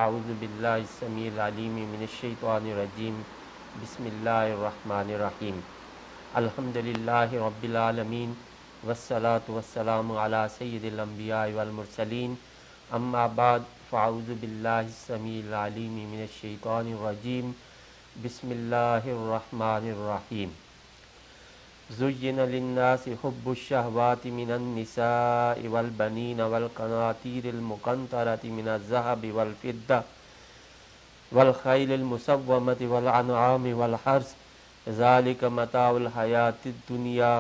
اعوذ باللہ السمیع العلیم من الشیطان الرجیم بسم اللہ الرحمن الرحیم الحمد للہ رب العالمین والصلاة والسلام علی سید الانبیاء والمرسلین اما بعد فاعوذ باللہ السمیع العلیم من الشیطان الرجیم بسم اللہ الرحمن الرحیم زین للناس حب الشہوات من النساء والبنین والقناطیر المقنطرۃ من الذہب والفضہ والخیل المسومۃ والانعام والحرث ذالک متاع الحیاۃ الدنیا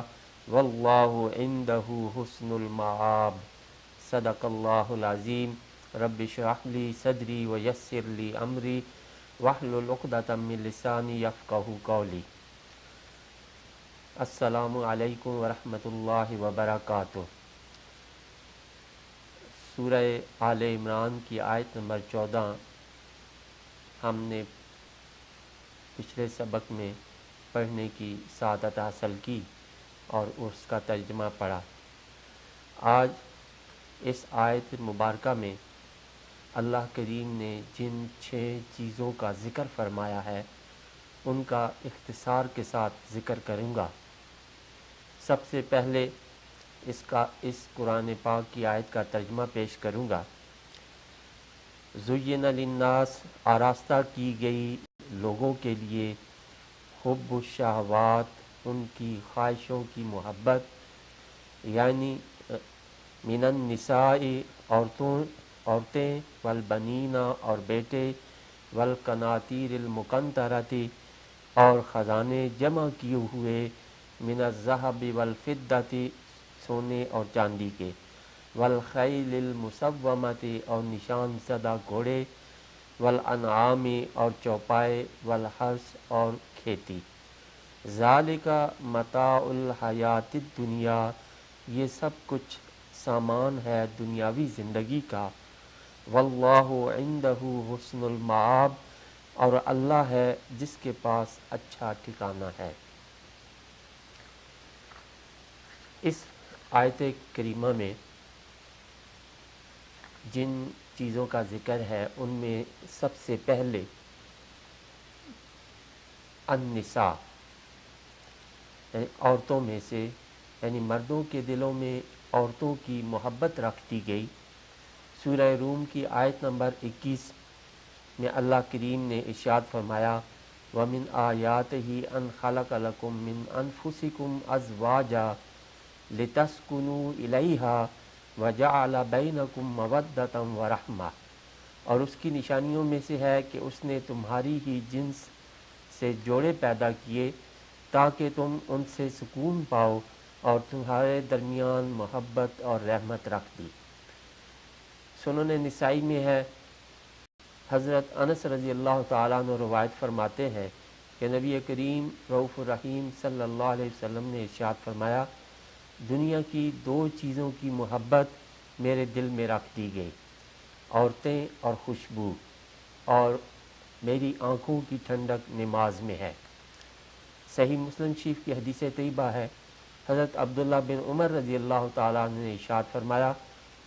واللہ عندہ حسن المآب صدق اللہ العظیم رب اشرح لی صدری ویسر لی امری واحلل عقدۃ من لسانی یفقہوا قولی۔ السلام علیکم ورحمۃ اللہ وبرکاتہ۔ سورہ آل عمران کی آیت نمبر 14 ہم نے پچھلے سبق میں پڑھنے کی سعادت حاصل کی اور اس کا ترجمہ پڑھا۔ آج اس آیت مبارکہ میں اللہ کریم نے جن 6 چیزوں کا ذکر فرمایا ہے ان کا اختصار کے ساتھ ذکر کروں گا۔ سب سے پہلے اس قرآن پاک کی آیت کا ترجمہ پیش کروں گا۔ زین للناس آراستہ کی گئی لوگوں کے لیے، حب الشہوات ان کی خواہشوں کی محبت، یعنی من النساء عورتیں، والبنین اور بیٹے، والقناطیر المقنطرۃ اور خزانے جمع کیے ہوئے، من الذہب والفضۃ سونے اور چاندی کے، والخیل المسومۃ اور نشان زدہ گھوڑے، والانعام اور چوپائے، والحرث اور کھیتی۔ ذالک متاع الحیات الدنیا، یہ سب کچھ سامان ہے دنیاوی زندگی کا، واللہ عندہ حسن المآب، اور اللہ ہے جس کے پاس اچھا ٹھکانہ ہے۔ اس آیت کریمہ میں جن چیزوں کا ذکر ہے ان میں سب سے پہلے النساء یعنی عورتوں میں سے، یعنی مردوں کے دلوں میں عورتوں کی محبت رکھ دی گئی۔ سورہ روم کی آیت نمبر 21 میں اللہ کریم نے ارشاد فرمایا وَمِنْ آیَاتِهِ أَنْ خَلَقَ لَكُم مِّنْ أَنفُسِكُمْ أَزْوَاجًا لِتَسْكُنُوا إِلَيْهَا وَجَعَلَ بَيْنَكُم مَّوَدَّةً وَرَحْمَةً، اور اس کی نشانیوں میں سے ہے کہ اس نے تمہاری ہی جنس سے جوڑے پیدا کیے تاکہ تم ان سے سکون پاؤ، اور تمہارے درمیان محبت اور رحمت رکھ دی۔ سنن نسائی میں ہے، حضرت انس رضی اللہ تعالیٰ عنہ روایت فرماتے ہیں کہ نبی کریم رؤوف الرحیم صلی اللہ علیہ وسلم نے ارشاد فرمایا، دنیا کی 2 چیزوں کی محبت میرے دل میں رکھ دی گئی، عورتیں اور خوشبو، اور میری آنکھوں کی ٹھنڈک نماز میں ہے۔ صحیح مسلم شریف کی حدیث طیبہ ہے، حضرت عبداللہ بن عمر رضی اللہ تعالیٰ عنہ نے ارشاد فرمایا،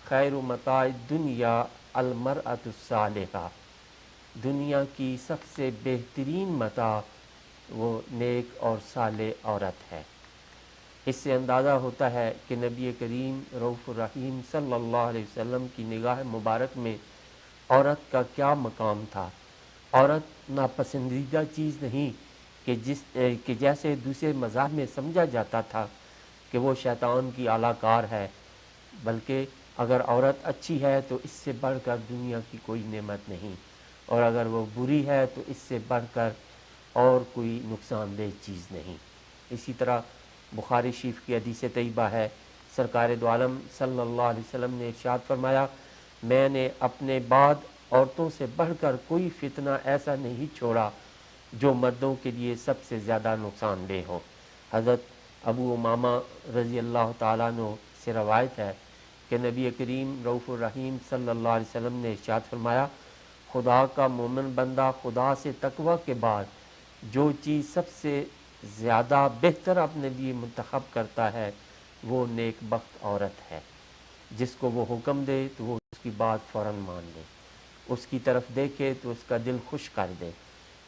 خیر متاع الدنیا المرأۃ الصالحہ، دنیا کی سب سے بہترین متاع وہ نیک اور صالح عورت ہے۔ اس سے اندازہ ہوتا ہے کہ نبی کریم رؤوف الرحیم صلی اللہ علیہ وسلم کی نگاہ مبارک میں عورت کا کیا مقام تھا۔ عورت ناپسندیدہ چیز نہیں کہ جیسے دوسرے مذاہب میں سمجھا جاتا تھا کہ وہ شیطان کی اعلیٰ کار ہے، بلکہ اگر عورت اچھی ہے تو اس سے بڑھ کر دنیا کی کوئی نعمت نہیں، اور اگر وہ بری ہے تو اس سے بڑھ کر اور کوئی نقصان دہ چیز نہیں۔ اسی طرح بخاری شریف کی حدیث طیبہ ہے، سرکار دو عالم صلی اللہ علیہ وسلم نے ارشاد فرمایا، میں نے اپنے بعد عورتوں سے بڑھ کر کوئی فتنہ ایسا نہیں چھوڑا جو مردوں کے لیے سب سے زیادہ نقصان دہ ہو۔ حضرت ابو امامہ رضی اللہ تعالیٰ عنہ سے روایت ہے کہ نبی کریم رؤوف الرحیم صلی اللہ علیہ وسلم نے ارشاد فرمایا، خدا کا مومن بندہ خدا سے تقوی کے بعد جو چیز سب سے زیادہ بہتر اپنے لیے منتخب کرتا ہے وہ نیک بخت عورت ہے، جس کو وہ حکم دے تو وہ اس کی بات فوراً مان لے، اس کی طرف دیکھے تو اس کا دل خوش کر دے،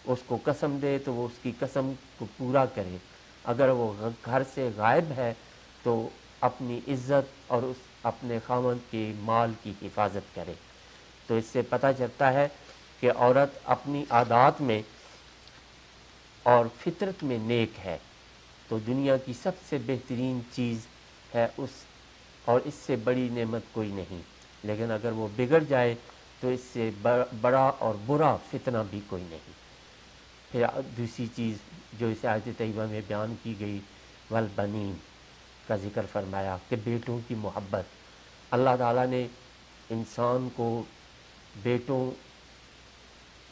اس کو قسم دے تو وہ اس کی قسم کو پورا کرے، اگر وہ گھر سے غائب ہے تو اپنی عزت اور اس اپنے خاوند کے مال کی حفاظت کرے۔ تو اس سے پتہ چلتا ہے کہ عورت اپنی عادات میں اور فطرت میں نیک ہے، تو دنیا کی سب سے بہترین چیز ہے اور اس سے بڑی نعمت کوئی نہیں، لیکن اگر وہ بگڑ جائے تو اس سے بڑا اور برا فتنہ بھی کوئی نہیں۔ پھر دوسری چیز جو اس آیت طیبہ میں بیان کی گئی، والبنین کا ذکر فرمایا کہ بیٹوں کی محبت۔ اللہ تعالیٰ نے انسان کو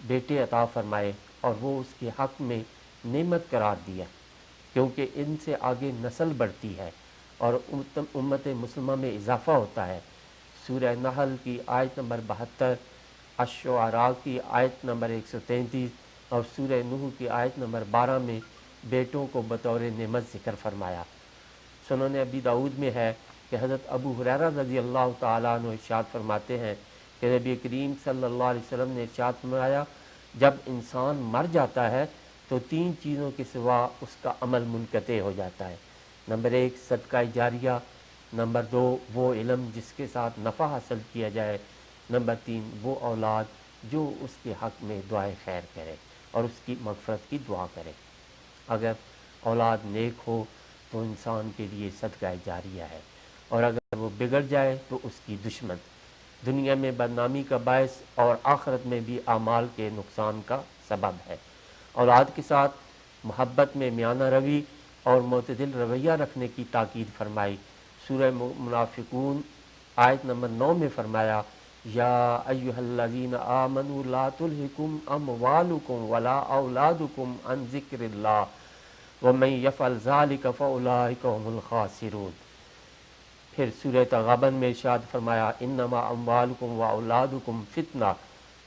بیٹے عطا فرمائے اور وہ اس کے حق میں نعمت قرار دیا، کیونکہ ان سے آگے نسل بڑھتی ہے اور امت مسلمہ میں اضافہ ہوتا ہے۔ سورہ نحل کی آیت نمبر 72، الشعراء کی آیت نمبر 133 اور سورہ نوح کی آیت نمبر 12 میں بیٹوں کو بطور نعمت ذکر فرمایا۔ سنن ابی داؤد میں ہے کہ حضرت ابو ہریرہ رضی اللہ تعالیٰ عنہ ارشاد فرماتے ہیں کہ نبی کریم صلی اللہ علیہ وسلم نے ارشاد فرمایا، جب انسان مر جاتا ہے تو 3 چیزوں کے سوا اس کا عمل منقطع ہو جاتا ہے۔ نمبر 1 صدقہ جاریہ، نمبر 2 وہ علم جس کے ساتھ نفع حاصل کیا جائے، نمبر 3 وہ اولاد جو اس کے حق میں دعائے خیر کرے اور اس کی مغفرت کی دعا کرے۔ اگر اولاد نیک ہو تو انسان کے لیے صدقہ جاریہ ہے، اور اگر وہ بگڑ جائے تو اس کی دشمن، دنیا میں بدنامی کا باعث اور آخرت میں بھی اعمال کے نقصان کا سبب ہے۔ اولاد کے ساتھ محبت میں میانہ روی اور معتدل رویہ رکھنے کی تاکید فرمائی۔ سورہ منافقون آیت نمبر 9 میں فرمایا، یا ایھا الذین آمنوا لا تلھکم اموالکم ولا اولادکم عن ذکر اللہ ومن یفعل ذلک فاولئک هم الخاسرون۔ پھر سورہ تغابن میں ارشاد فرمایا، انما اموالکم و اولادکم فتنہ،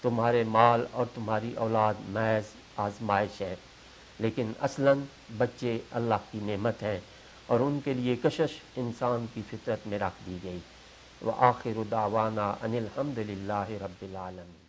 تمہارے مال اور تمہاری اولاد محض آزمائش ہے، لیکن اصلاً بچے اللہ کی نعمت ہیں اور ان کے لیے کشش انسان کی فطرت میں رکھ دی گئی۔ وآخر دعوانا ان الحمد للہ رب العالمین۔